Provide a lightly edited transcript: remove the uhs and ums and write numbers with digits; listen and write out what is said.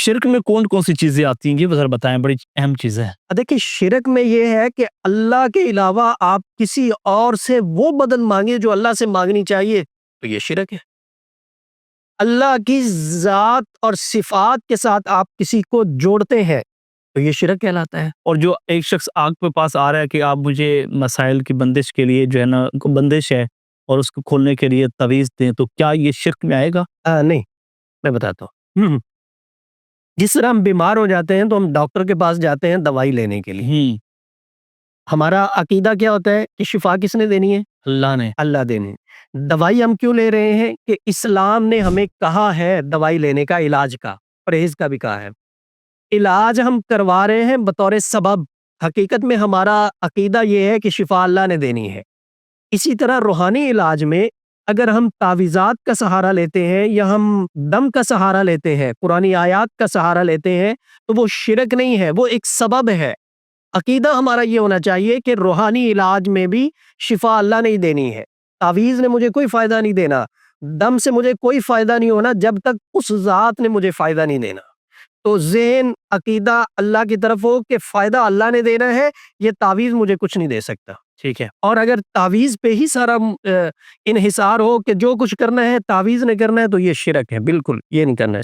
شرک میں کون کون سی چیزیں آتی ہیں یہ ذرا بتائیں، بڑی اہم چیز ہے۔ دیکھیں شرک میں یہ ہے کہ اللہ کے علاوہ آپ کسی اور سے وہ مدد مانگے جو اللہ سے مانگنی چاہیے، تو یہ شرک ہے۔ اللہ کی ذات اور صفات کے ساتھ آپ کسی کو جوڑتے ہیں تو یہ شرک کہلاتا ہے۔ اور جو ایک شخص آگ کے پاس آ رہا ہے کہ آپ مجھے مسائل کی بندش کے لیے جو ہے نا بندش ہے اور اس کو کھولنے کے لیے تعویذ دیں، تو کیا یہ شرک میں آئے گا؟ نہیں، میں بتاتا ہوں۔ جس طرح ہم بیمار ہو جاتے ہیں تو ہم ڈاکٹر کے پاس جاتے ہیں دوائی لینے کے لیے۔ ہمارا عقیدہ کیا ہوتا ہے کہ شفا کس نے دینی ہے؟ اللہ نے۔ اللہ دینے۔ دوائی ہم کیوں لے رہے ہیں؟ کہ اسلام نے ہمیں کہا ہے دوائی لینے کا، علاج کا، پرہیز کا بھی کہا ہے۔ علاج ہم کروا رہے ہیں بطور سبب، حقیقت میں ہمارا عقیدہ یہ ہے کہ شفا اللہ نے دینی ہے۔ اسی طرح روحانی علاج میں اگر ہم تعویذات کا سہارا لیتے ہیں یا ہم دم کا سہارا لیتے ہیں، قرآنی آیات کا سہارا لیتے ہیں، تو وہ شرک نہیں ہے، وہ ایک سبب ہے۔ عقیدہ ہمارا یہ ہونا چاہیے کہ روحانی علاج میں بھی شفا اللہ نے ہی دینی ہے۔ تعویذ نے مجھے کوئی فائدہ نہیں دینا، دم سے مجھے کوئی فائدہ نہیں ہونا جب تک اس ذات نے مجھے فائدہ نہیں دینا۔ تو ذہن عقیدہ اللہ کی طرف ہو کہ فائدہ اللہ نے دینا ہے، یہ تعویذ مجھے کچھ نہیں دے سکتا، ٹھیک ہے۔ اور اگر تعویذ پہ ہی سارا انحصار ہو کہ جو کچھ کرنا ہے تعویذ نے کرنا ہے، تو یہ شرک ہے، بالکل یہ نہیں کرنا چاہیے۔